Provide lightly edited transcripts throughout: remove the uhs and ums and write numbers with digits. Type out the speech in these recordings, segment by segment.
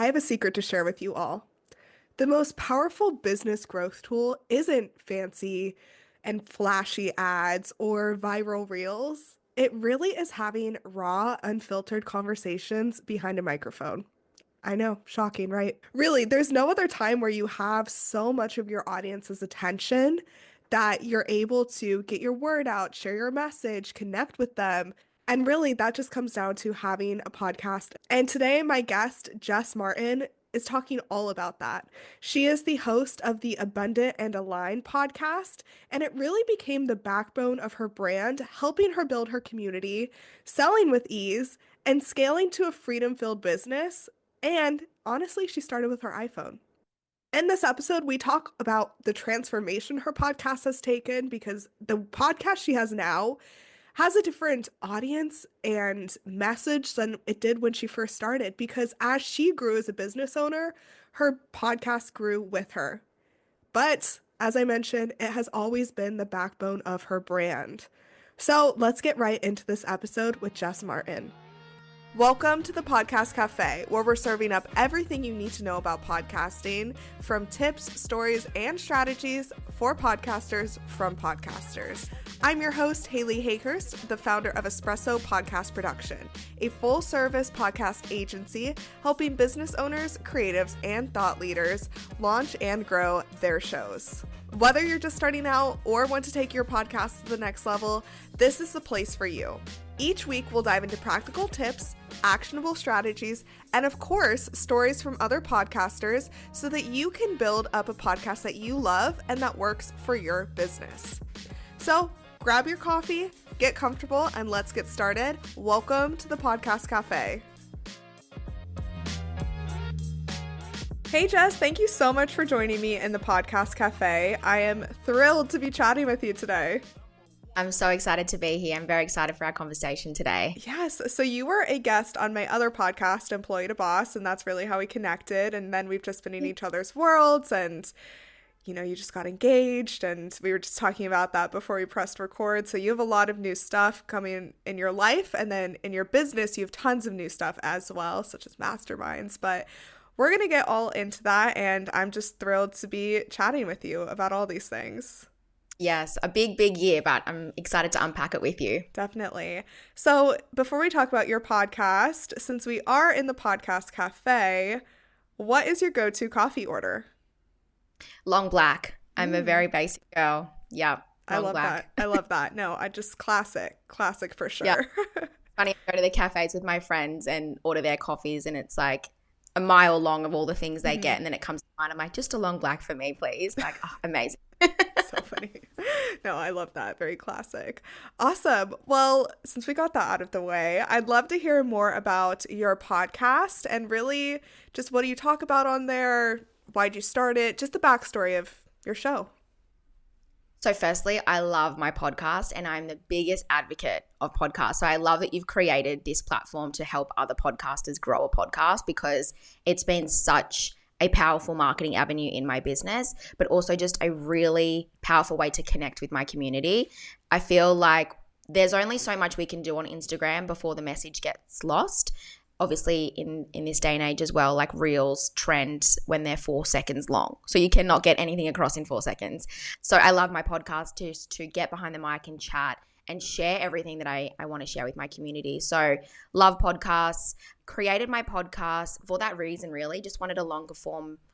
I have a secret to share with you all. The most powerful business growth tool isn't fancy and flashy ads or viral reels. It really is having raw, unfiltered conversations behind a microphone. I know, shocking, right? Really, there's no other time where you have so much of your audience's attention that you're able to get your word out, share your message, connect with them. And really, that just comes down to having a podcast. And today, my guest, Jess Martin, is talking all about that. She is the host of the Abundant and Aligned podcast, and it really became the backbone of her brand, helping her build her community, selling with ease, and scaling to a freedom-filled business. And honestly, she started with her iPhone. In this episode, we talk about the transformation her podcast has taken because the podcast she has now has a different audience and message than it did when she first started. Because as she grew as a business owner, her podcast grew with her. But as I mentioned, it has always been the backbone of her brand. So let's get right into this episode with Jess Martin. Welcome to the Podcast Cafe, where we're serving up everything you need to know about podcasting, from tips, stories, and strategies for podcasters from podcasters. I'm your host, Haley Hayhurst, the founder of Espresso Podcast Production, a full-service podcast agency helping business owners, creatives, and thought leaders launch and grow their shows. Whether you're just starting out or want to take your podcast to the next level, this is the place for you. Each week, we'll dive into practical tips, actionable strategies, and of course, stories from other podcasters so that you can build up a podcast that you love and that works for your business. So grab your coffee, get comfortable, and let's get started. Welcome to the Podcast Cafe. Hey Jess, thank you so much for joining me in the Podcast Cafe. I am thrilled to be chatting with you today. I'm so excited to be here. I'm very excited for our conversation today. Yes. So you were a guest on my other podcast, Employee to Boss, and that's really how we connected. And then we've just been in each other's worlds and, you just got engaged and we were just talking about that before we pressed record. So you have a lot of new stuff coming in your life. And then in your business, you have tons of new stuff as well, such as masterminds. But we're going to get all into that. And I'm just thrilled to be chatting with you about all these things. Yes, a big year, but I'm excited to unpack it with you. Definitely. So before we talk about your podcast, since we are in the Podcast Cafe, what is your go-to coffee order? Long black. I'm a very basic girl. Yeah, I love black. that. I love that. No, I just classic for sure. Yeah. Funny, I go to the cafes with my friends and order their coffees and it's like a mile long of all the things they get. And then it comes to mine. I'm like, just a long black for me, please. Like, oh, amazing. So funny. No, I love that. Very classic. Awesome. Well, since we got that out of the way, I'd love to hear more about your podcast and really just what do you talk about on there? Why'd you start it? Just the backstory of your show. So firstly, I love my podcast and I'm the biggest advocate of podcasts. So I love that you've created this platform to help other podcasters grow a podcast because it's been such a powerful marketing avenue in my business, but also just a really powerful way to connect with my community. I feel like there's only so much we can do on Instagram before the message gets lost. Obviously, in this day and age as well, like reels trend when they're 4 seconds long. So you cannot get anything across in 4 seconds. So I love my podcast to get behind the mic and chat and share everything that I want to share with my community. So love podcasts, created my podcast for that reason really, just wanted a longer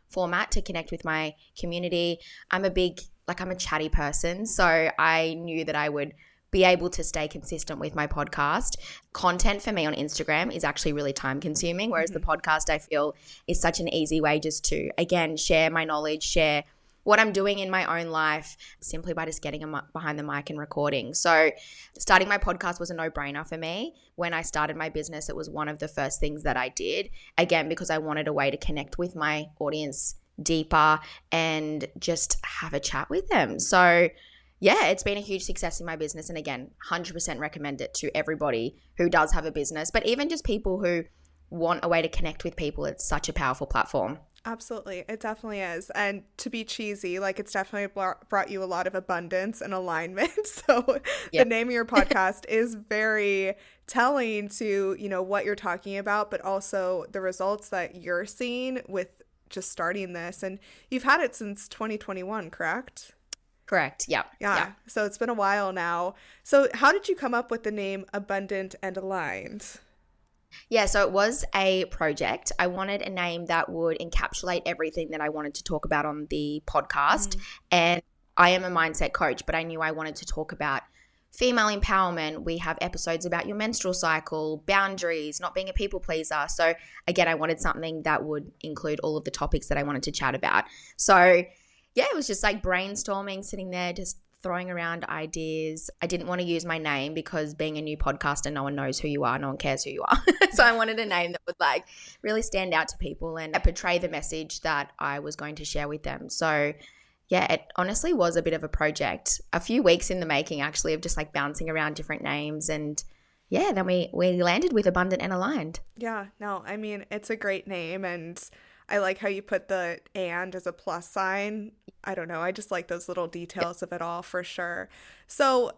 format to connect with my community. I'm a chatty person, so I knew that I would be able to stay consistent with my podcast. Content for me on Instagram is actually really time consuming, whereas the podcast I feel is such an easy way just to, again, share my knowledge, share what I'm doing in my own life simply by just getting behind the mic and recording. So starting my podcast was a no-brainer for me. When I started my business, it was one of the first things that I did, again, because I wanted a way to connect with my audience deeper and just have a chat with them. So yeah, it's been a huge success in my business. And again, 100% recommend it to everybody who does have a business, but even just people who want a way to connect with people. It's such a powerful platform. Absolutely. It definitely is. And to be cheesy, like it's definitely brought you a lot of abundance and alignment. So Yeah. the name of your podcast is very telling to, what you're talking about, but also the results that you're seeing with just starting this. And you've had it since 2021, correct? Correct. Yeah. Yeah. Yeah. So it's been a while now. So how did you come up with the name Abundant and Aligned? Yeah, so it was a project. I wanted a name that would encapsulate everything that I wanted to talk about on the podcast. Mm. And I am a mindset coach, but I knew I wanted to talk about female empowerment. We have episodes about your menstrual cycle, boundaries, not being a people pleaser. So, again, I wanted something that would include all of the topics that I wanted to chat about. So, yeah, it was just like brainstorming, sitting there, just throwing around ideas. I didn't want to use my name because being a new podcaster, no one knows who you are, no one cares who you are. So I wanted a name that would like really stand out to people and portray the message that I was going to share with them. So yeah, it honestly was a bit of a project, a few weeks in the making actually, of just like bouncing around different names. And yeah, then we landed with Abundant and Aligned. Yeah, no, I mean, it's a great name, and I like how you put the and as a plus sign. I don't know, I just like those little details of it all for sure. So,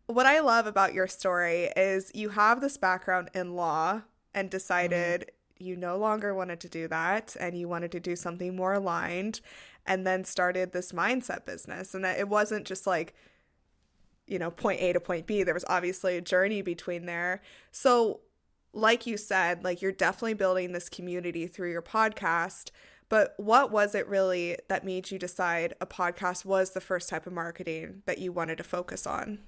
what I love about your story is you have this background in law and Mm-hmm. decided you no longer wanted to do that and you wanted to do something more aligned, and then started this mindset business. And that it wasn't just like, point A to point B. There was obviously a journey between there. So, like you said, like you're definitely building this community through your podcast. But what was it really that made you decide a podcast was the first type of marketing that you wanted to focus on?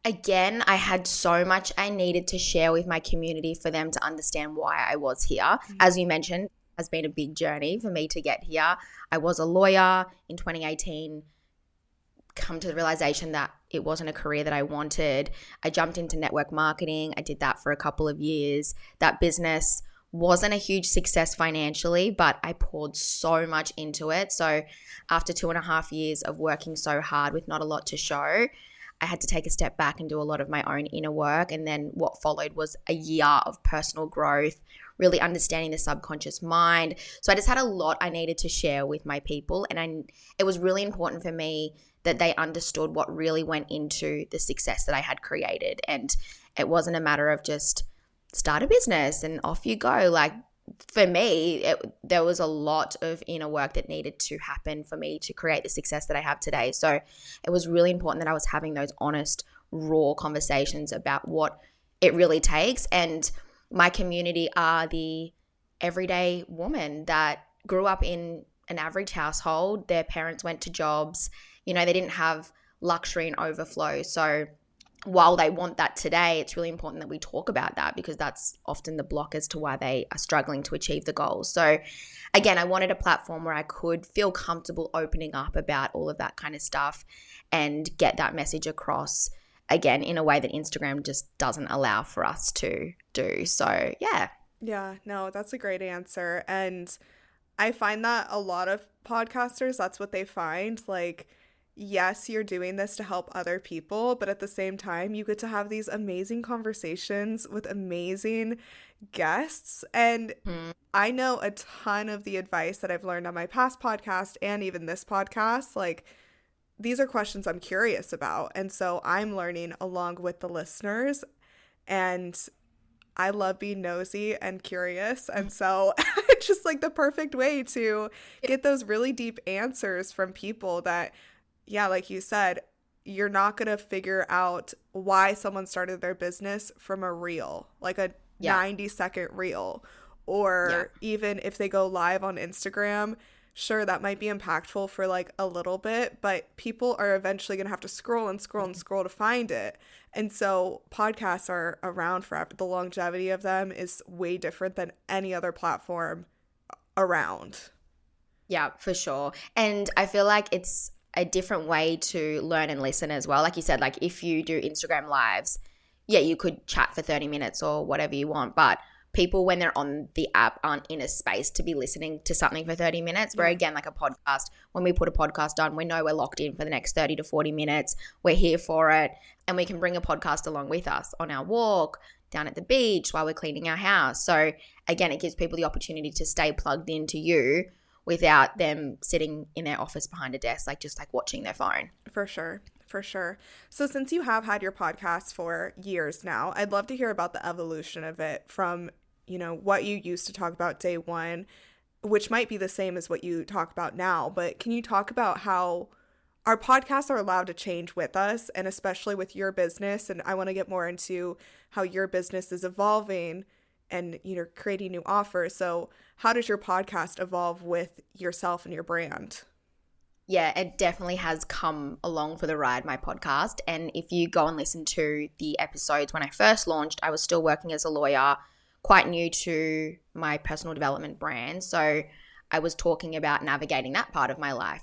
Again, I had so much I needed to share with my community for them to understand why I was here. As you mentioned, has been a big journey for me to get here. I was a lawyer in 2018, come to the realization that it wasn't a career that I wanted. I jumped into network marketing. I did that for a couple of years. That business wasn't a huge success financially, but I poured so much into it. So after 2.5 years of working so hard with not a lot to show, I had to take a step back and do a lot of my own inner work. And then what followed was a year of personal growth, really understanding the subconscious mind. So I just had a lot I needed to share with my people. And it was really important for me that they understood what really went into the success that I had created. And it wasn't a matter of just start a business and off you go. Like for me, there was a lot of inner work that needed to happen for me to create the success that I have today. So it was really important that I was having those honest, raw conversations about what it really takes. And my community are the everyday woman that grew up in an average household. Their parents went to jobs. They didn't have luxury and overflow. So while they want that today, it's really important that we talk about that because that's often the block as to why they are struggling to achieve the goals. So again, I wanted a platform where I could feel comfortable opening up about all of that kind of stuff and get that message across, again, in a way that Instagram just doesn't allow for us to do. So yeah. Yeah, no, that's a great answer. And I find that a lot of podcasters, that's what they find. Like, yes, you're doing this to help other people, but at the same time, you get to have these amazing conversations with amazing guests. And Mm, I know a ton of the advice that I've learned on my past podcast and even this podcast. Like, these are questions I'm curious about. And so I'm learning along with the listeners. And I love being nosy and curious. And so it's just like the perfect way to get those really deep answers from people that, yeah, like you said, you're not going to figure out why someone started their business from a reel, like a yeah. 90-second reel, Yeah. or even if they go live on Instagram. Sure, that might be impactful for like a little bit, but people are eventually going to have to scroll and scroll and scroll to find it. And so podcasts are around forever. The longevity of them is way different than any other platform around. Yeah, for sure. And I feel like it's a different way to learn and listen as well. Like you said, like if you do Instagram lives, yeah, you could chat for 30 minutes or whatever you want, but people when they're on the app aren't in a space to be listening to something for 30 minutes. Where Yeah. again, like a podcast, when we put a podcast on, we know we're locked in for the next 30 to 40 minutes. We're here for it and we can bring a podcast along with us on our walk, down at the beach, while we're cleaning our house. So again, it gives people the opportunity to stay plugged into you without them sitting in their office behind a desk, like just like watching their phone. For sure. For sure. So since you have had your podcast for years now, I'd love to hear about the evolution of it from, what you used to talk about day one, which might be the same as what you talk about now. But can you talk about how our podcasts are allowed to change with us, and especially with your business? And I want to get more into how your business is evolving and, creating new offers. So how does your podcast evolve with yourself and your brand? Yeah, it definitely has come along for the ride, my podcast. And if you go and listen to the episodes when I first launched, I was still working as a lawyer, quite new to my personal development brand. So I was talking about navigating that part of my life,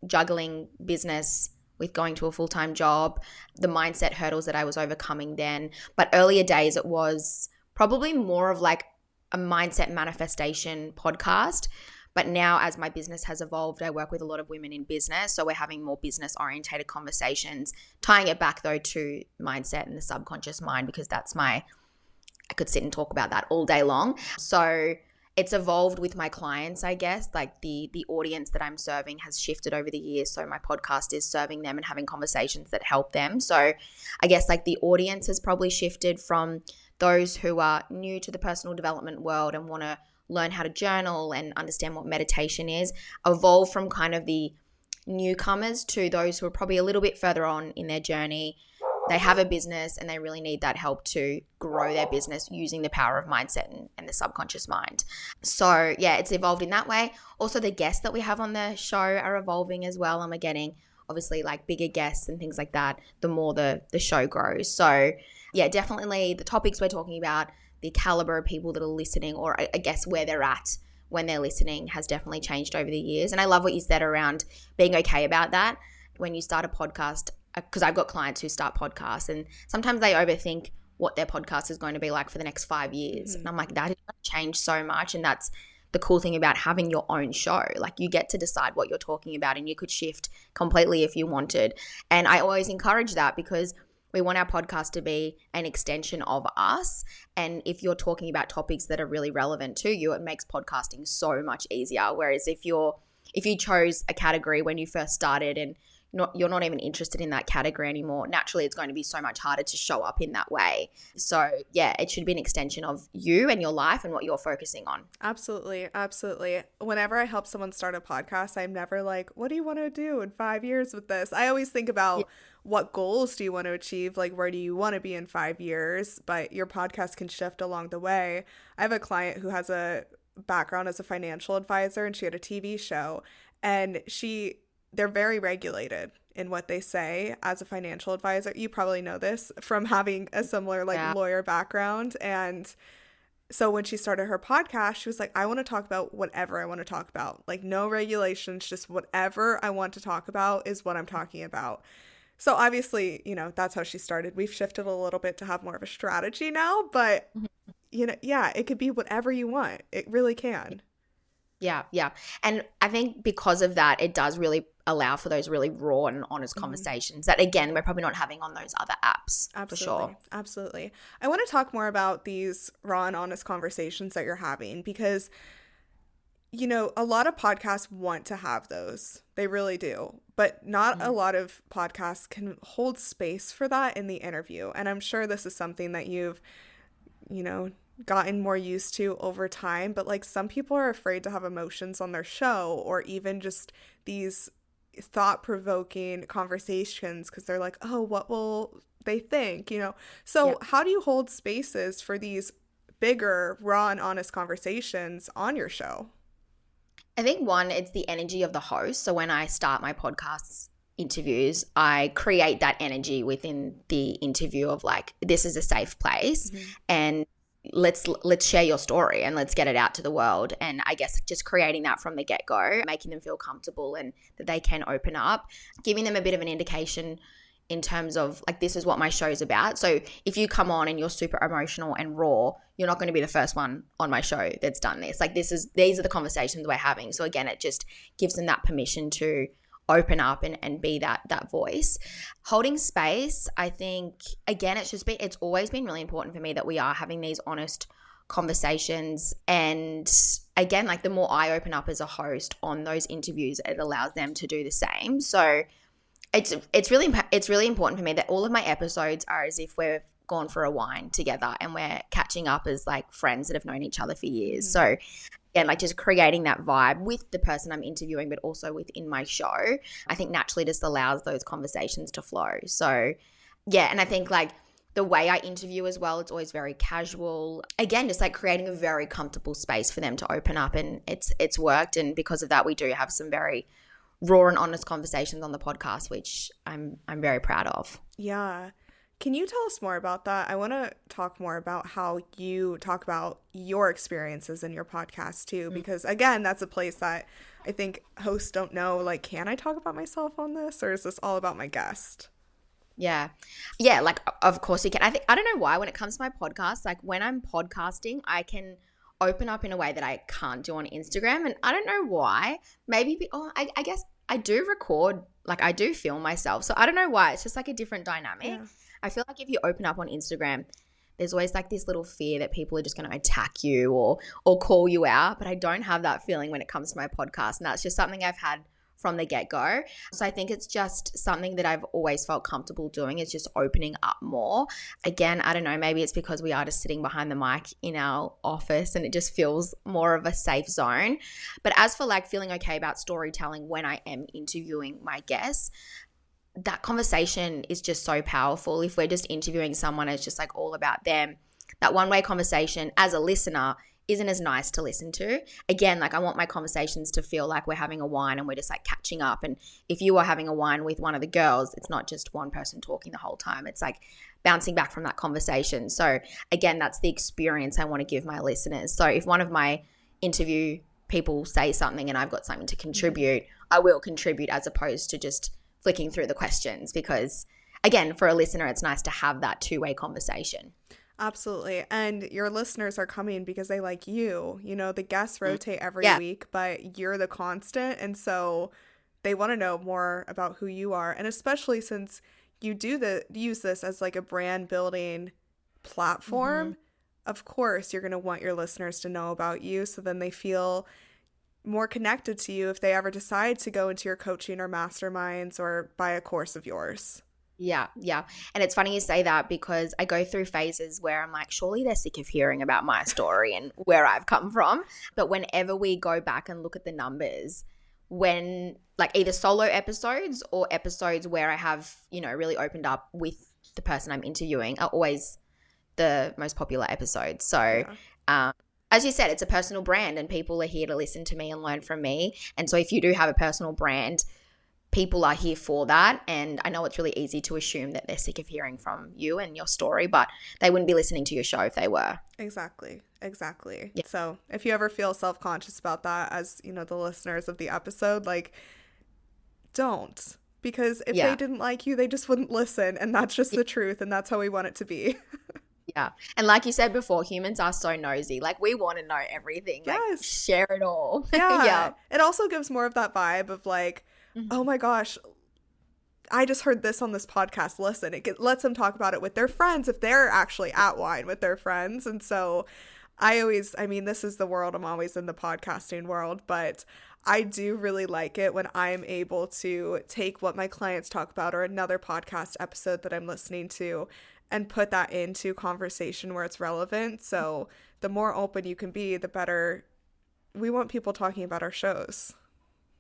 juggling business with going to a full-time job, the mindset hurdles that I was overcoming then. But earlier days, it was probably more of like a mindset manifestation podcast. But now, as my business has evolved, I work with a lot of women in business. So we're having more business-orientated conversations, tying it back, though, to mindset and the subconscious mind, because I could sit and talk about that all day long. So it's evolved with my clients, I guess. Like the audience that I'm serving has shifted over the years. So my podcast is serving them and having conversations that help them. So I guess like the audience has probably shifted from those who are new to the personal development world and want to learn how to journal and understand what meditation is, evolve from kind of the newcomers to those who are probably a little bit further on in their journey. They have a business and they really need that help to grow their business using the power of mindset and the subconscious mind. So yeah, it's evolved in that way. Also, the guests that we have on the show are evolving as well, and we're getting obviously like bigger guests and things like that the more the show grows. So yeah, definitely the topics we're talking about, the caliber of people that are listening, or I guess where they're at when they're listening, has definitely changed over the years. And I love what you said around being okay about that. When you start a podcast, because I've got clients who start podcasts and sometimes they overthink what their podcast is going to be like for the next 5 years. And I'm like, that is going to change so much. And that's the cool thing about having your own show. Like you get to decide what you're talking about and you could shift completely if you wanted. And I always encourage that because we want our podcast to be an extension of us. And if you're talking about topics that are really relevant to you, it makes podcasting so much easier. Whereas if you chose a category when you first started and you're not even interested in that category anymore, naturally it's going to be so much harder to show up in that way. So yeah, it should be an extension of you and your life and what you're focusing on. Absolutely. Absolutely. Whenever I help someone start a podcast, I'm never like, what do you want to do in 5 years with this? I always think about what goals do you want to achieve? Like, where do you want to be in 5 years? But your podcast can shift along the way. I have a client who has a background as a financial advisor, and she had a TV show, and they're very regulated in what they say as a financial advisor. You probably know this from having a similar lawyer background. And so when she started her podcast, she was like, I want to talk about whatever I want to talk about. Like no regulations, just whatever I want to talk about is what I'm talking about. So obviously, that's how she started. We've shifted a little bit to have more of a strategy now, but it could be whatever you want. It really can. Yeah. And I think because of that, it does really allow for those really raw and honest conversations that, again, we're probably not having on those other apps. Absolutely. For sure. Absolutely. I want to talk more about these raw and honest conversations that you're having because, a lot of podcasts want to have those. They really do. But not a lot of podcasts can hold space for that in the interview. And I'm sure this is something that you've, gotten more used to over time, but like some people are afraid to have emotions on their show or even just these thought-provoking conversations because they're like, oh, what will they think, So how do you hold spaces for these bigger, raw and honest conversations on your show? I think one, it's the energy of the host. So when I start my podcasts interviews, I create that energy within the interview of like, this is a safe place and let's share your story and let's get it out to the world. And I guess just creating that from the get-go, making them feel comfortable and that they can open up, giving them a bit of an indication in terms of like, this is what my show's about. So if you come on and you're super emotional and raw, you're not going to be the first one on my show that's done this. Like these are the conversations we're having. So again, it just gives them that permission to open up and be that voice. Holding space, I think, again, it's always been really important for me that we are having these honest conversations. And again, like the more I open up as a host on those interviews, it allows them to do the same. So it's really important for me that all of my episodes are as if we've gone for a wine together and we're catching up as like friends that have known each other for years. So again, like just creating that vibe with the person I'm interviewing, but also within my show, I think naturally just allows those conversations to flow. So yeah, and I think like the way I interview as well, it's always very casual. Again, just like creating a very comfortable space for them to open up, and it's worked. And because of that, we do have some very raw and honest conversations on the podcast, which I'm very proud of. Yeah. Can you tell us more about that? I want to talk more about how you talk about your experiences in your podcast too, because again, that's a place that I think hosts don't know, like, can I talk about myself on this, or is this all about my guest? Yeah. Yeah, like of course you can. I don't know why when it comes to my podcast, like when I'm podcasting, I can open up in a way that I can't do on Instagram. And I don't know why. Maybe I guess I do record, like I do film myself. So I don't know why. It's just like a different dynamic. Yeah. I feel like if you open up on Instagram, there's always like this little fear that people are just going to attack you or call you out. But I don't have that feeling when it comes to my podcast. And that's just something I've had from the get-go. So I think it's just something that I've always felt comfortable doing, is just opening up more. Again, I don't know, maybe it's because we are just sitting behind the mic in our office and it just feels more of a safe zone. But as for like feeling okay about storytelling when I am interviewing my guests, that conversation is just so powerful. If we're just interviewing someone, it's just like all about them. That one-way conversation as a listener isn't as nice to listen to. Again, like I want my conversations to feel like we're having a wine and we're just like catching up. And if you are having a wine with one of the girls, it's not just one person talking the whole time. It's like bouncing back from that conversation. So again, that's the experience I want to give my listeners. So if one of my interview people say something and I've got something to contribute, I will contribute as opposed to just flicking through the questions, because again, for a listener, it's nice to have that two-way conversation. Absolutely. And your listeners are coming because they like you. You know, the guests rotate every week, but you're the constant. And so they want to know more about who you are. And especially since you use this as like a brand building platform, of course, you're going to want your listeners to know about you. So then they feel more connected to you if they ever decide to go into your coaching or masterminds or buy a course of yours. Yeah. And it's funny you say that, because I go through phases where I'm like, surely they're sick of hearing about my story and where I've come from. But whenever we go back and look at the numbers, when like either solo episodes or episodes where I have, you know, really opened up with the person I'm interviewing, are always the most popular episodes. So, as you said, it's a personal brand and people are here to listen to me and learn from me. And so if you do have a personal brand, people are here for that. And I know it's really easy to assume that they're sick of hearing from you and your story, but they wouldn't be listening to your show if they were. Exactly. Yeah. So if you ever feel self-conscious about that, as you know, the listeners of the episode, like, don't. Because if they didn't like you, they just wouldn't listen. And that's just the truth. And that's how we want it to be. Yeah. And like you said before, humans are so nosy. Like we want to know everything. Yes. Like share it all. Yeah. It also gives more of that vibe of like, oh my gosh, I just heard this on this podcast. Listen, it lets them talk about it with their friends if they're actually at wine with their friends. And so I mean, this is the world. I'm always in the podcasting world, but I do really like it when I'm able to take what my clients talk about or another podcast episode that I'm listening to and put that into conversation where it's relevant. So the more open you can be, the better. We want people talking about our shows.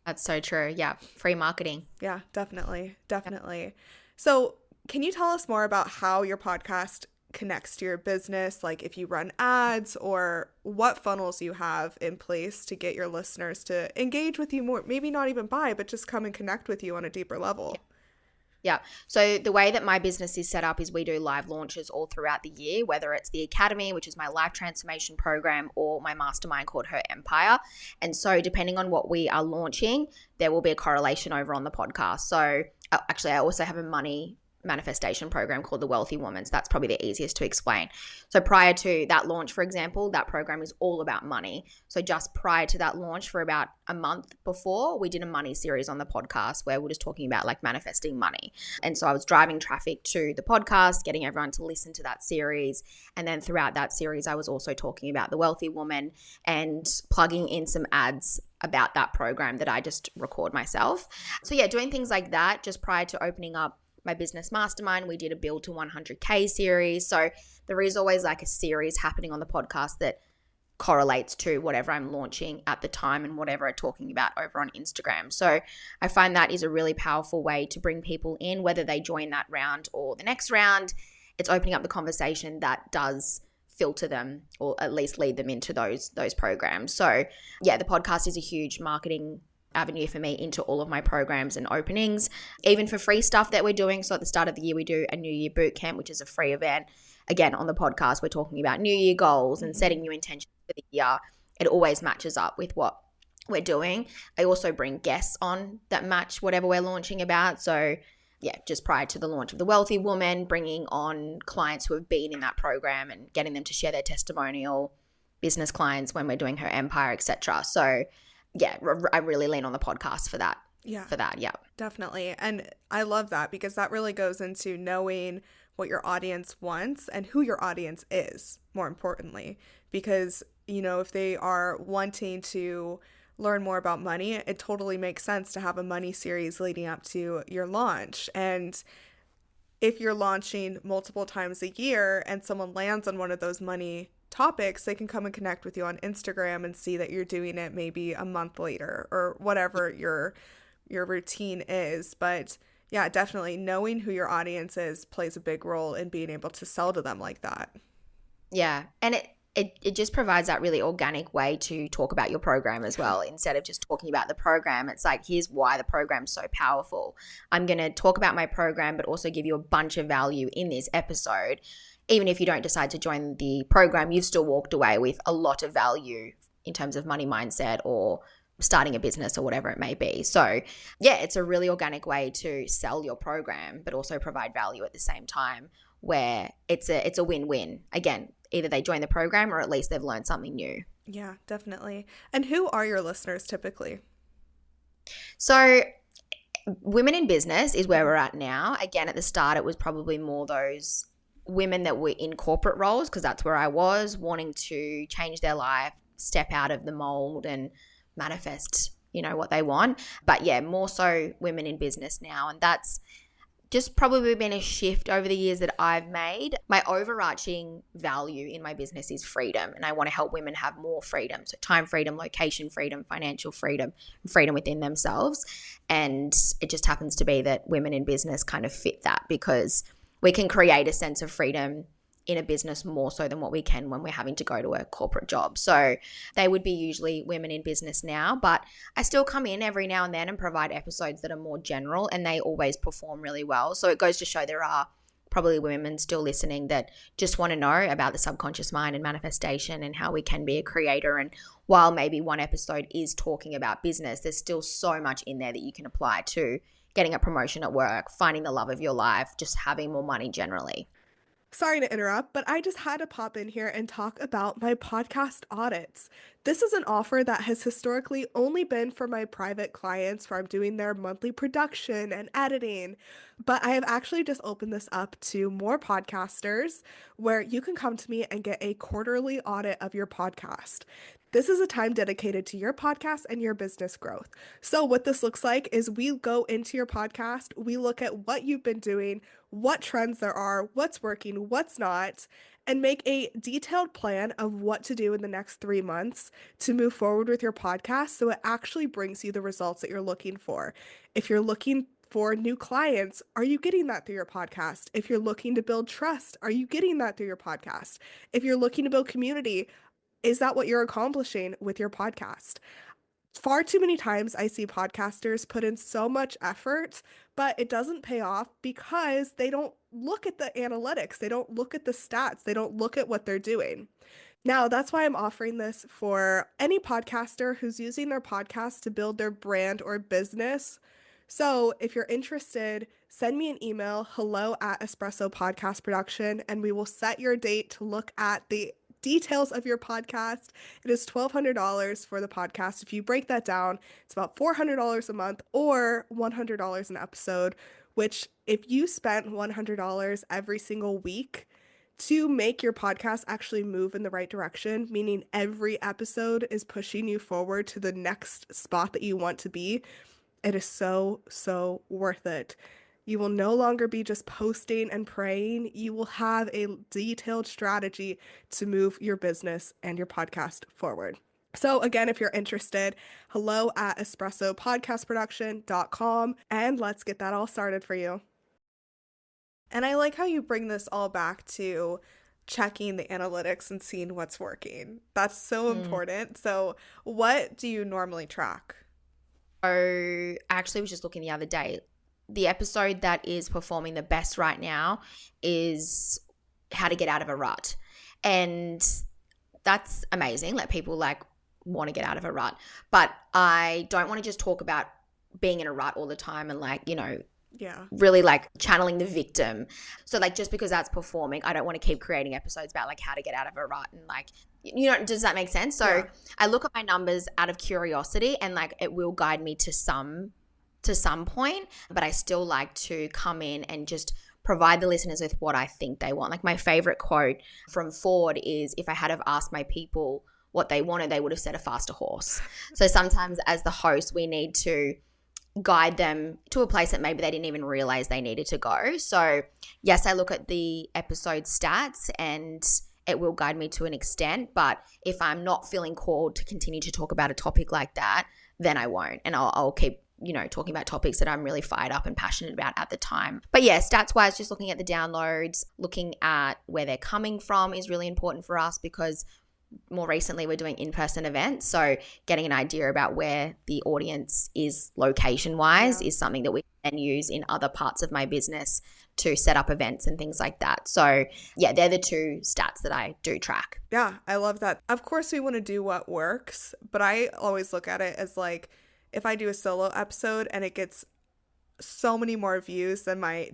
That's so true. Yeah. Free marketing. Yeah, definitely. So can you tell us more about how your podcast connects to your business? Like if you run ads, or what funnels you have in place to get your listeners to engage with you more, maybe not even buy, but just come and connect with you on a deeper level. Yeah. So the way that my business is set up is we do live launches all throughout the year, whether it's the Academy, which is my life transformation program, or my mastermind called Her Empire. And so depending on what we are launching, there will be a correlation over on the podcast. So actually, I also have a money manifestation program called the Wealthy Woman. So that's probably the easiest to explain. So prior to that launch, for example, that program is all about money. So just prior to that launch, for about a month before, we did a money series on the podcast where we're just talking about like manifesting money. And so I was driving traffic to the podcast, getting everyone to listen to that series. And then throughout that series, I was also talking about the Wealthy Woman and plugging in some ads about that program that I just record myself. So yeah, doing things like that just prior to opening up my business mastermind. We did a build to 100K series. So there is always like a series happening on the podcast that correlates to whatever I'm launching at the time and whatever I'm talking about over on Instagram. So I find that is a really powerful way to bring people in, whether they join that round or the next round. It's opening up the conversation that does filter them or at least lead them into those programs. So yeah, the podcast is a huge marketing avenue for me into all of my programs and openings, even for free stuff that we're doing. So at the start of the year, we do a New Year boot camp, which is a free event. Again, on the podcast, we're talking about New Year goals and setting new intentions for the year. It always matches up with what we're doing. I also bring guests on that match whatever we're launching about. So yeah, just prior to the launch of the Wealthy Woman, bringing on clients who have been in that program and getting them to share their testimonial, business clients when we're doing her empire, etc. So yeah, I really lean on the podcast for that. Yeah. Yeah. Definitely. And I love that because that really goes into knowing what your audience wants and who your audience is, more importantly. Because, you know, if they are wanting to learn more about money, it totally makes sense to have a money series leading up to your launch. And if you're launching multiple times a year and someone lands on one of those money topics, they can come and connect with you on Instagram and see that you're doing it maybe a month later or whatever your routine is. But yeah, definitely knowing who your audience is plays a big role in being able to sell to them like that. Yeah. And it just provides that really organic way to talk about your program as well. Instead of just talking about the program, it's like, here's why the program's so powerful. I'm going to talk about my program, but also give you a bunch of value in this episode. Even if you don't decide to join the program, you've still walked away with a lot of value in terms of money mindset or starting a business or whatever it may be. So yeah, it's a really organic way to sell your program, but also provide value at the same time, where it's a win-win. Again, either they join the program or at least they've learned something new. Yeah, definitely. And who are your listeners typically? So women in business is where we're at now. Again, at the start, it was probably more those women that were in corporate roles, because that's where I was, wanting to change their life, step out of the mold and manifest, you know, what they want. But yeah, more so women in business now. And that's just probably been a shift over the years that I've made. My overarching value in my business is freedom, and I want to help women have more freedom. So time freedom, location freedom, financial freedom, freedom within themselves. And it just happens to be that women in business kind of fit that, because we can create a sense of freedom in a business more so than what we can when we're having to go to a corporate job. So they would be usually women in business now, but I still come in every now and then and provide episodes that are more general, and they always perform really well. So it goes to show there are probably women still listening that just want to know about the subconscious mind and manifestation and how we can be a creator. And while maybe one episode is talking about business, there's still so much in there that you can apply to getting a promotion at work, finding the love of your life, just having more money generally. Sorry to interrupt, but I just had to pop in here and talk about my podcast audits. This is an offer that has historically only been for my private clients where I'm doing their monthly production and editing, but I have actually just opened this up to more podcasters where you can come to me and get a quarterly audit of your podcast. This is a time dedicated to your podcast and your business growth. So, what this looks like is we go into your podcast, we look at what you've been doing, what trends there are, what's working, what's not, and make a detailed plan of what to do in the next 3 months to move forward with your podcast so it actually brings you the results that you're looking for. If you're looking for new clients, are you getting that through your podcast? If you're looking to build trust, are you getting that through your podcast? If you're looking to build community, is that what you're accomplishing with your podcast? Far too many times I see podcasters put in so much effort, but it doesn't pay off because they don't look at the analytics, they don't look at the stats, they don't look at what they're doing. Now, that's why I'm offering this for any podcaster who's using their podcast to build their brand or business. So, if you're interested, send me an email, hello@Espresso Podcast Production, and we will set your date to look at the details of your podcast. It is $1,200 for the podcast. If you break that down, it's about $400 a month or $100 an episode, which if you spent $100 every single week to make your podcast actually move in the right direction, meaning every episode is pushing you forward to the next spot that you want to be, it is so, so worth it. You will no longer be just posting and praying. You will have a detailed strategy to move your business and your podcast forward. So again, if you're interested, hello@espressopodcastproduction.com, and let's get that all started for you. And I like how you bring this all back to checking the analytics and seeing what's working. That's so important. So what do you normally track? So I actually was just looking the other day. The episode that is performing the best right now is how to get out of a rut. And that's amazing. Like, people like want to get out of a rut. But I don't want to just talk about being in a rut all the time and like, you know, really like channeling the victim. So like, just because that's performing, I don't want to keep creating episodes about like how to get out of a rut and like, you know, does that make sense? So I look at my numbers out of curiosity, and like it will guide me to some point, but I still like to come in and just provide the listeners with what I think they want. Like, my favorite quote from Ford is, if I had have asked my people what they wanted, they would have said a faster horse. So sometimes as the host, we need to guide them to a place that maybe they didn't even realize they needed to go. So yes, I look at the episode stats and it will guide me to an extent, but if I'm not feeling called to continue to talk about a topic like that, then I won't. And I'll keep, you know, talking about topics that I'm really fired up and passionate about at the time. But yeah, stats wise, just looking at the downloads, looking at where they're coming from is really important for us, because more recently we're doing in-person events. So getting an idea about where the audience is location wise is something that we can use in other parts of my business to set up events and things like that. So yeah, they're the two stats that I do track. Yeah, I love that. Of course, we want to do what works, but I always look at it as like, if I do a solo episode and it gets so many more views than my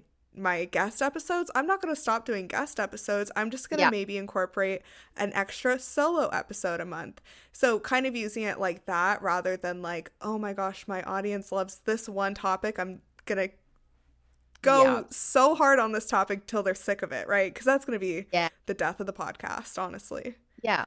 guest episodes, I'm not going to stop doing guest episodes. I'm just going to maybe incorporate an extra solo episode a month. So kind of using it like that, rather than like, oh my gosh, my audience loves this one topic, I'm going to go so hard on this topic till they're sick of it, right? Because that's going to be the death of the podcast, honestly. Yeah.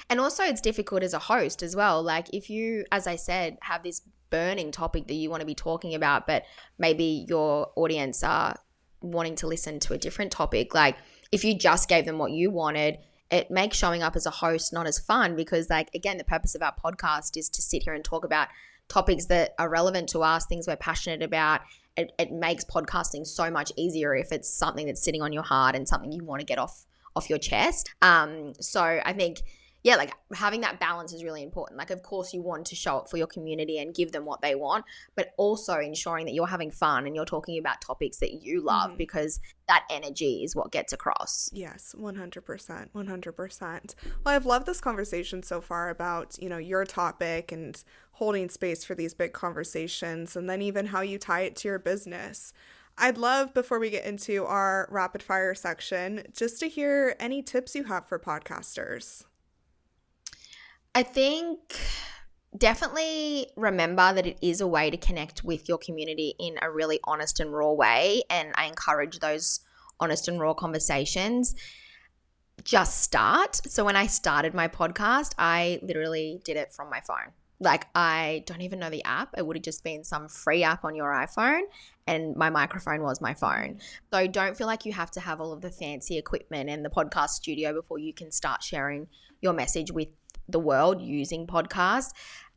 And also it's difficult as a host as well. Like, if you, as I said, have this burning topic that you want to be talking about, but maybe your audience are wanting to listen to a different topic, like if you just gave them what you wanted, it makes showing up as a host not as fun, because like, again, the purpose of our podcast is to sit here and talk about topics that are relevant to us, things we're passionate about. It makes podcasting so much easier if it's something that's sitting on your heart and something you want to get off your chest. So I think, yeah, like having that balance is really important. Like, of course, you want to show up for your community and give them what they want, but also ensuring that you're having fun and you're talking about topics that you love, because that energy is what gets across. Yes, 100%, 100%. Well, I've loved this conversation so far about, you know, your topic and holding space for these big conversations, and then even how you tie it to your business. I'd love, before we get into our rapid fire section, just to hear any tips you have for podcasters. I think definitely remember that it is a way to connect with your community in a really honest and raw way. And I encourage those honest and raw conversations. Just start. So when I started my podcast, I literally did it from my phone. Like, I don't even know the app. It would have just been some free app on your iPhone, and my microphone was my phone. So don't feel like you have to have all of the fancy equipment and the podcast studio before you can start sharing your message with the world using podcasts.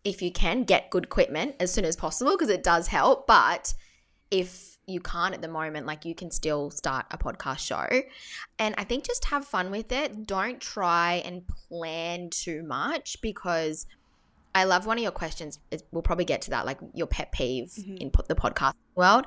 If you can, get good equipment as soon as possible, because it does help. But if you can't at the moment, like, you can still start a podcast show. And I think just have fun with it. Don't try and plan too much, because I love one of your questions. We'll probably get to that, like your pet peeve in the podcast world.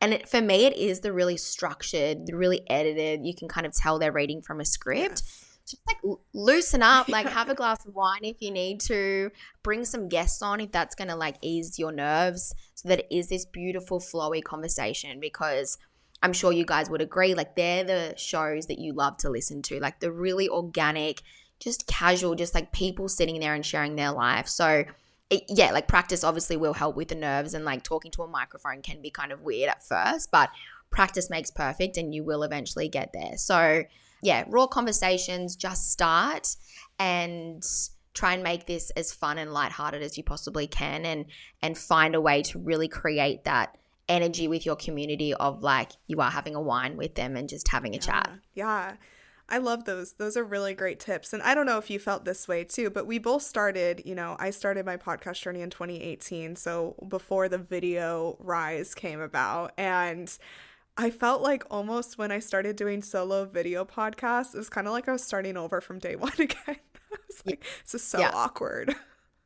And for me, it is the really structured, the really edited. You can kind of tell they're reading from a script. Yes. So just like loosen up, like Yeah. have a glass of wine if you need to, bring some guests on if that's going to like ease your nerves so that it is this beautiful flowy conversation, because I'm sure you guys would agree, like they're the shows that you love to listen to, like the really organic, just casual, just like people sitting there and sharing their life. So yeah, like practice obviously will help with the nerves, and like talking to a microphone can be kind of weird at first, but practice makes perfect and you will eventually get there. So yeah, raw conversations, just start and try and make this as fun and lighthearted as you possibly can, and find a way to really create that energy with your community of like you are having a wine with them and just having a chat. Yeah. Yeah. I love those. Those are really great tips. And I don't know if you felt this way too, but we both started, I started my podcast journey in 2018. So before the video rise came about. And I felt like almost when I started doing solo video podcasts, it was kind of like I was starting over from day one again. I was like, this is so Yeah. awkward.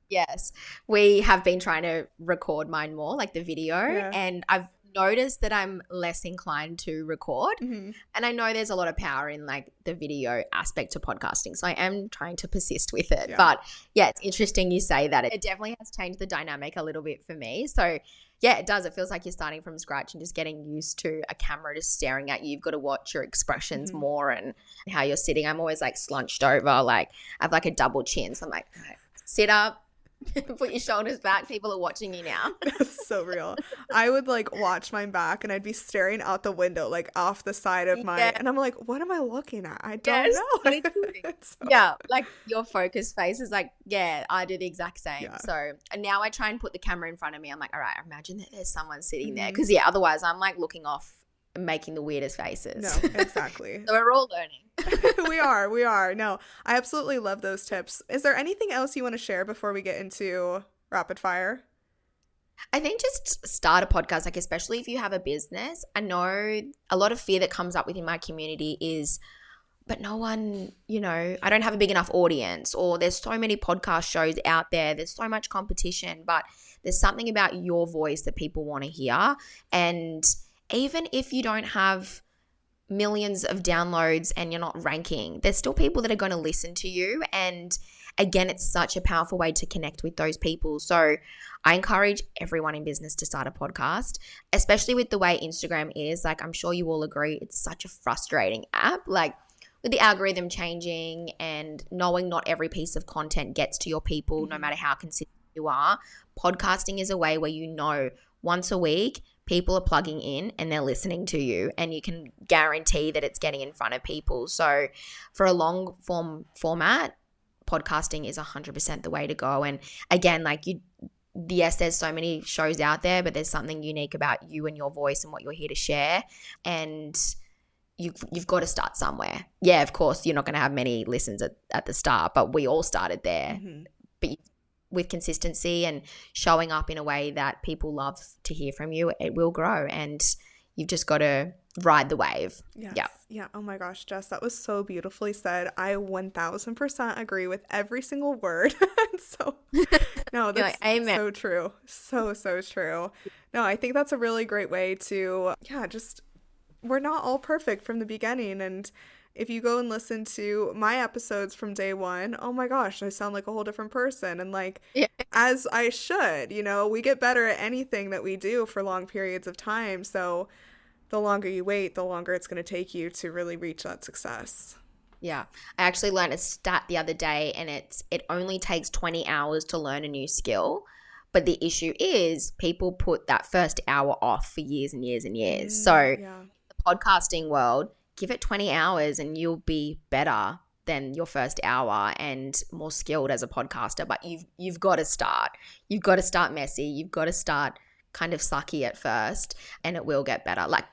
Yes. We have been trying to record mine more, like the video, Yeah. and I've noticed that I'm less inclined to record. Hmm. And I know there's a lot of power in like the video aspect to podcasting. So I am trying to persist with it. Yeah. But yeah, it's interesting you say that. It definitely has changed the dynamic a little bit for me. So yeah, it does. It feels like you're starting from scratch and just getting used to a camera just staring at you. You've got to watch your expressions Hmm. more and how you're sitting. I'm always like slunched over, like I have like a double chin. So I'm like, all right, sit up. Put your shoulders back. People are watching you now. That's so real. I would like watch mine back and I'd be staring out the window, like off the side of my, Yeah. and I'm like, what am I looking at? I don't Yes, know. literally. It's so, Yeah, like your focus face is like, yeah, I do the exact same. yeah. So, and now I try and put the camera in front of me. I'm like, all right, imagine that there's someone sitting there. Mhm. Because, yeah, otherwise I'm like looking off and making the weirdest faces. No, exactly. So we're all learning. We are. No, I absolutely love those tips. Is there anything else you want to share before we get into rapid fire? I think just start a podcast, like especially if you have a business. I know a lot of fear that comes up within my community is, but no one, I don't have a big enough audience, or there's so many podcast shows out there. There's so much competition, but there's something about your voice that people want to hear. And even if you don't have millions of downloads and you're not ranking, there's still people that are going to listen to you. And again, it's such a powerful way to connect with those people. So I encourage everyone in business to start a podcast, especially with the way Instagram is. Like, I'm sure you all agree, it's such a frustrating app. Like, with the algorithm changing and knowing not every piece of content gets to your people, no matter how consistent you are, podcasting is a way where once a week, people are plugging in and they're listening to you, and you can guarantee that it's getting in front of people. So for a long form format, podcasting is 100% the way to go. And again, yes, there's so many shows out there, but there's something unique about you and your voice and what you're here to share. And you've got to start somewhere. Yeah, of course, you're not going to have many listens at the start, but we all started there. Mhm. But with consistency and showing up in a way that people love to hear from you, it will grow, and you've just got to ride the wave. Yes. Yeah. Yeah. Oh my gosh, Jess, that was so beautifully said. I 1000% agree with every single word. So, no, that's Amen. so true. So, so true. No, I think that's a really great way to, we're not all perfect from the beginning. And if you go and listen to my episodes from day one, oh my gosh, I sound like a whole different person. And Yeah. as I should, we get better at anything that we do for long periods of time. So the longer you wait, the longer it's going to take you to really reach that success. Yeah. I actually learned a stat the other day, and it only takes 20 hours to learn a new skill. But the issue is people put that first hour off for years and years and years. So Yeah. the podcasting world, give it 20 hours and you'll be better than your first hour and more skilled as a podcaster. But you've got to start. You've got to start messy. You've got to start kind of sucky at first, and it will get better. Like,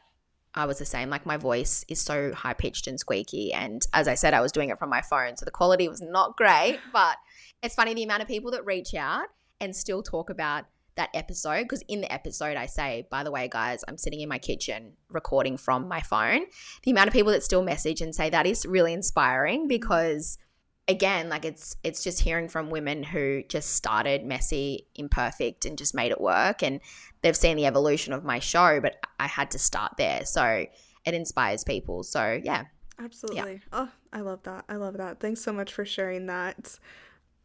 I was the same. Like, my voice is so high pitched and squeaky. And as I said, I was doing it from my phone. So the quality was not great, but it's funny the amount of people that reach out and still talk about that episode. Because in the episode I say, by the way, guys, I'm sitting in my kitchen recording from my phone. The amount of people that still message and say that is really inspiring, because again, like it's just hearing from women who just started messy, imperfect, and just made it work. And they've seen the evolution of my show, but I had to start there. So it inspires people. So yeah. Yeah. Absolutely. Oh, I love that. I love that. Thanks so much for sharing that.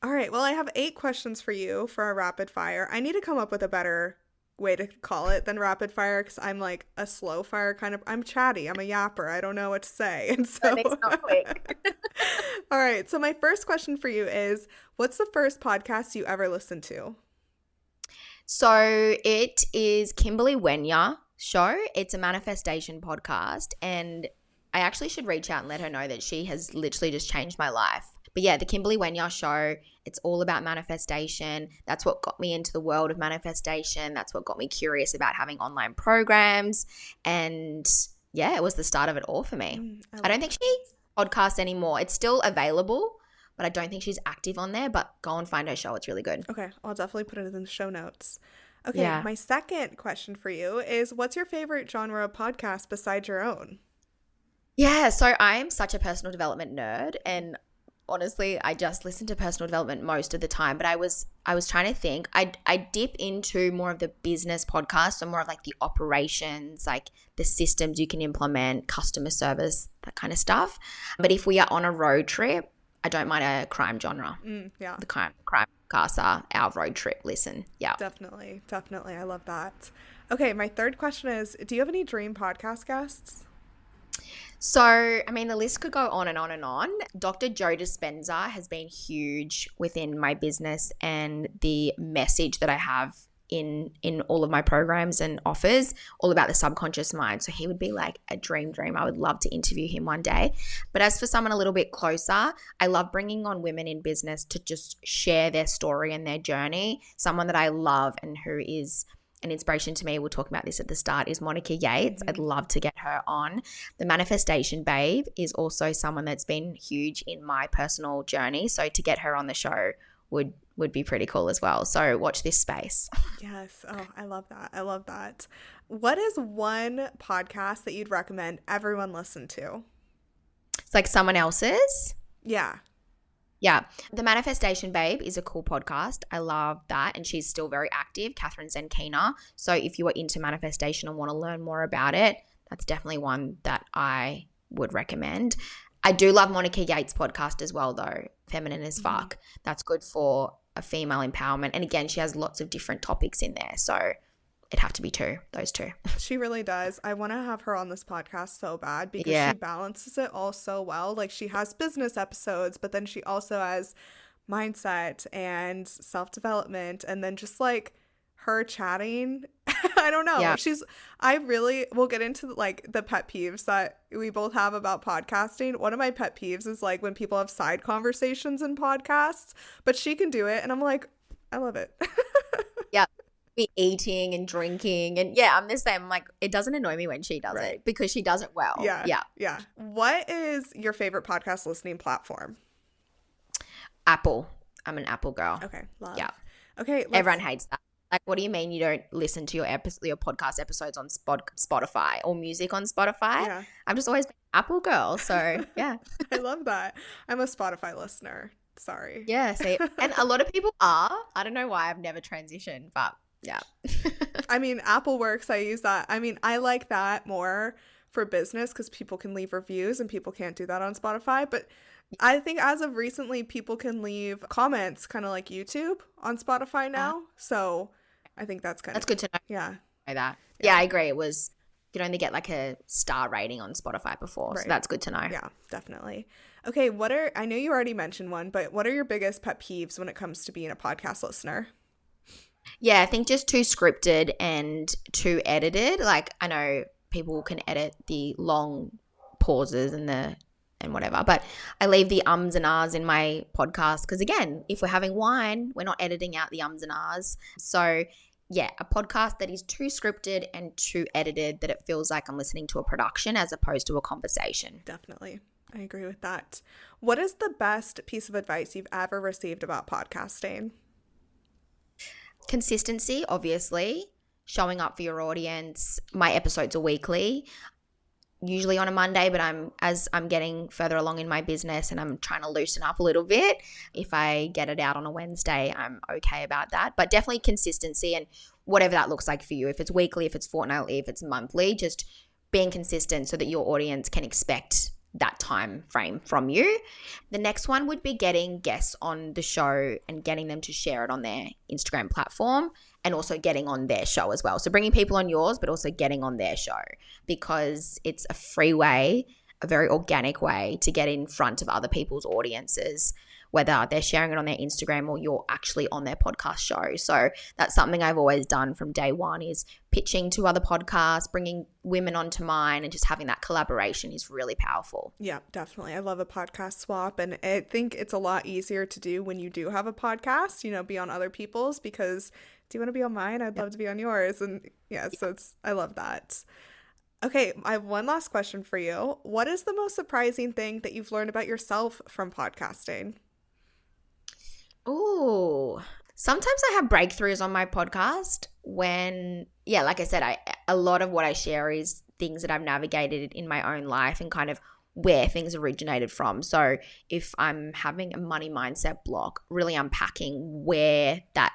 All right. Well, I have 8 questions for you for a rapid fire. I need to come up with a better way to call it than rapid fire because I'm like a slow fire kind of. I'm chatty. I'm a yapper. I don't know what to say. And At so, least not quick. all right. So, my first question for you is what's the first podcast you ever listened to? So it is Kimberly Wenya show. It's a manifestation podcast, and I actually should reach out and let her know that she has literally just changed my life. But yeah, the Kimberly Wenya show, it's all about manifestation. That's what got me into the world of manifestation. That's what got me curious about having online programs. And yeah, it was the start of it all for me. I I love don't think it. she podcasts anymore. It's still available, but I don't think she's active on there. But go and find her show. It's really good. Okay. I'll definitely put it in the show notes. Okay. Yeah. My second question for you is what's your favorite genre of podcast besides your own? Yeah, so I'm such a personal development nerd, and honestly, I just listen to personal development most of the time, but I was trying to think. I dip into more of the business podcast, so more of like the operations, like the systems you can implement, customer service, that kind of stuff. But if we are on a road trip, I don't mind a crime genre. Yeah. The crime podcasts are our road trip listen. Yeah. Definitely. Definitely. I love that. Okay. My third question is do you have any dream podcast guests? So, I mean, the list could go on and on and on. Dr. Joe Dispenza has been huge within my business and the message that I have in all of my programs and offers, all about the subconscious mind. So he would be like a dream. I would love to interview him one day. But as for someone a little bit closer, I love bringing on women in business to just share their story and their journey. Someone that I love and who is an inspiration to me, we'll talk about this at the start, is Monica Yates. I'd love to get her on. The Manifestation Babe is also someone that's been huge in my personal journey. So to get her on the show would be pretty cool as well. So watch this space. Yes. Oh, I love that. I love that. What is one podcast that you'd recommend everyone listen to? It's like someone else's. Yeah. Yeah. The Manifestation Babe is a cool podcast. I love that. And she's still very active, Catherine Zenkina. So if you are into manifestation and want to learn more about it, that's definitely one that I would recommend. I do love Monica Yates' podcast as well, though, Feminine as Fuck. That's good for a female empowerment. And again, she has lots of different topics in there. So it'd have to be those two. She really does. I want to have her on this podcast so bad because Yeah. she balances it all so well. Like she has business episodes, but then she also has mindset and self-development and then just like her chatting. I don't know. Yeah. I really will get into like the pet peeves that we both have about podcasting. One of my pet peeves is like when people have side conversations in podcasts, but she can do it. And I'm like, I love it. Yeah. Be eating and drinking. And yeah, I'm the same. I'm like, it doesn't annoy me when she does Right. it because she does it well. Yeah. Yeah. Yeah. What is your favorite podcast listening platform? Apple. I'm an Apple girl. Okay. Love. Yeah. Okay. Everyone hates that. Like, what do you mean you don't listen to your podcast episodes on Spotify or music on Spotify? Yeah. I've just always been an Apple girl. So yeah. I love that. I'm a Spotify listener. Sorry. Yeah. See, and a lot of people are. I don't know why I've never transitioned, but yeah. I mean, Apple Works, I use that. I mean, I like that more for business because people can leave reviews and people can't do that on Spotify. But I think as of recently, people can leave comments kind of like YouTube on Spotify now. So I think that's That's good to know. yeah. That. Yeah, I agree. You could only get like a star rating on Spotify before. Right. So that's good to know. Yeah, definitely. Okay, I know you already mentioned one, but what are your biggest pet peeves when it comes to being a podcast listener? Yeah, I think just too scripted and too edited. Like I know people can edit the long pauses and whatever, but I leave the ums and ahs in my podcast because again, if we're having wine, we're not editing out the ums and ahs. So yeah, a podcast that is too scripted and too edited that it feels like I'm listening to a production as opposed to a conversation. Definitely. I agree with that. What is the best piece of advice you've ever received about podcasting? Consistency, obviously, showing up for your audience. My episodes are weekly, usually on a Monday, but as I'm getting further along in my business and I'm trying to loosen up a little bit, if I get it out on a Wednesday, I'm okay about that. But definitely consistency and whatever that looks like for you. If it's weekly, if it's fortnightly, if it's monthly, just being consistent so that your audience can expect that time frame from you. The next one would be getting guests on the show and getting them to share it on their Instagram platform, and also getting on their show as well. So bringing people on yours, but also getting on their show, because it's a free way, a very organic way to get in front of other people's audiences, whether they're sharing it on their Instagram or you're actually on their podcast show. So that's something I've always done from day one, is pitching to other podcasts, bringing women onto mine, and just having that collaboration is really powerful. Yeah, definitely. I love a podcast swap, and I think it's a lot easier to do when you do have a podcast, be on other people's, because do you want to be on mine? I'd love to be on yours. And so I love that. Okay, I have one last question for you. What is the most surprising thing that you've learned about yourself from podcasting? Oh, sometimes I have breakthroughs on my podcast when, like I said, a lot of what I share is things that I've navigated in my own life and kind of where things originated from. So if I'm having a money mindset block, really unpacking where that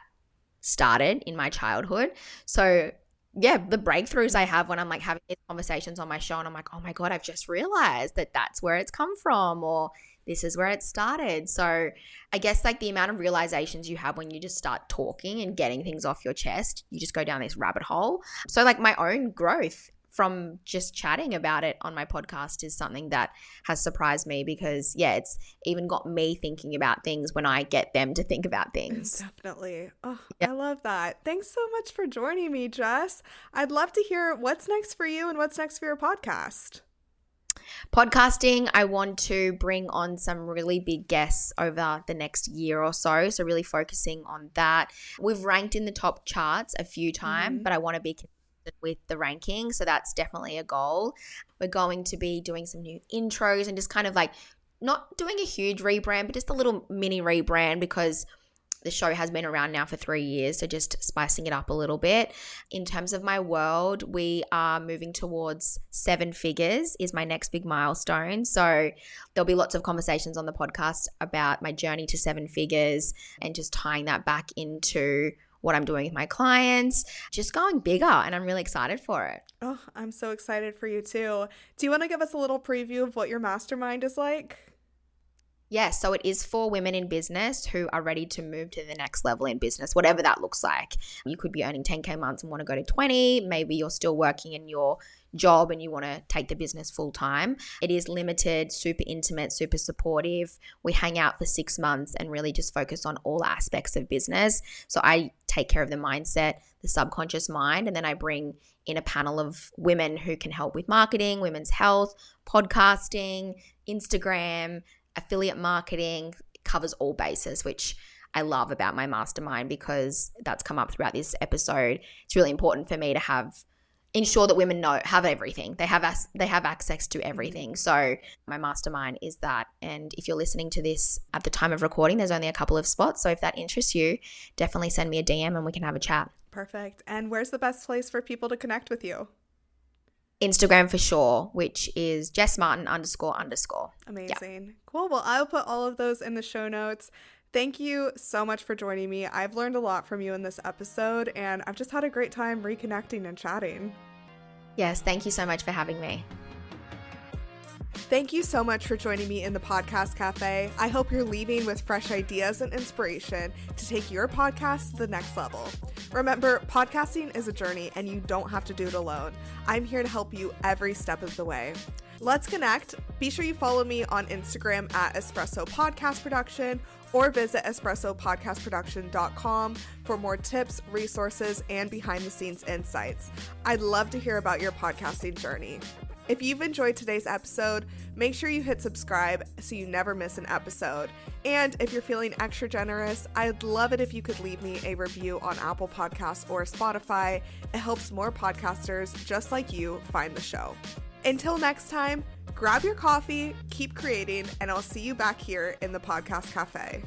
started in my childhood. So the breakthroughs I have when I'm like having these conversations on my show, and I'm like, oh my God, I've just realized that that's where it's come from, or this is where it started. So I guess like the amount of realizations you have when you just start talking and getting things off your chest, you just go down this rabbit hole. So like my own growth from just chatting about it on my podcast is something that has surprised me, because it's even got me thinking about things when I get them to think about things. Definitely. Oh, I love that. Thanks so much for joining me, Jess. I'd love to hear what's next for you and what's next for your podcast. Podcasting, I want to bring on some really big guests over the next year or so. So really focusing on that. We've ranked in the top charts a few times, but I want to be with the ranking, so that's definitely a goal. We're going to be doing some new intros and just kind of like not doing a huge rebrand, but just a little mini rebrand, because the show has been around now for 3 years, so just spicing it up a little bit. In terms of my world, we are moving towards 7 figures is my next big milestone. So there'll be lots of conversations on the podcast about my journey to 7 figures and just tying that back into what I'm doing with my clients, just going bigger, and I'm really excited for it. Oh, I'm so excited for you too. Do you want to give us a little preview of what your mastermind is like? Yes, so it is for women in business who are ready to move to the next level in business, whatever that looks like. You could be earning 10K months and want to go to 20. Maybe you're still working in your job and you want to take the business full time. It is limited, super intimate, super supportive. We hang out for 6 months and really just focus on all aspects of business. So I take care of the mindset, the subconscious mind, and then I bring in a panel of women who can help with marketing, women's health, podcasting, Instagram, affiliate marketing. Covers all bases, which I love about my mastermind, because that's come up throughout this episode. It's really important for me to ensure that women have everything. They have access to everything. So my mastermind is that. And if you're listening to this at the time of recording, there's only a couple of spots. So if that interests you, definitely send me a DM and we can have a chat. Perfect. And where's the best place for people to connect with you? Instagram for sure, which is Jess Martin __. Amazing. Yeah. Cool. Well, I'll put all of those in the show notes. Thank you so much for joining me. I've learned a lot from you in this episode, and I've just had a great time reconnecting and chatting. Yes, thank you so much for having me. Thank you so much for joining me in the Podcast Cafe. I hope you're leaving with fresh ideas and inspiration to take your podcast to the next level. Remember, podcasting is a journey and you don't have to do it alone. I'm here to help you every step of the way. Let's connect. Be sure you follow me on Instagram at Espresso Podcast Production, or visit espressopodcastproduction.com for more tips, resources, and behind-the-scenes insights. I'd love to hear about your podcasting journey. If you've enjoyed today's episode, make sure you hit subscribe so you never miss an episode. And if you're feeling extra generous, I'd love it if you could leave me a review on Apple Podcasts or Spotify. It helps more podcasters just like you find the show. Until next time, grab your coffee, keep creating, and I'll see you back here in the Podcast Cafe.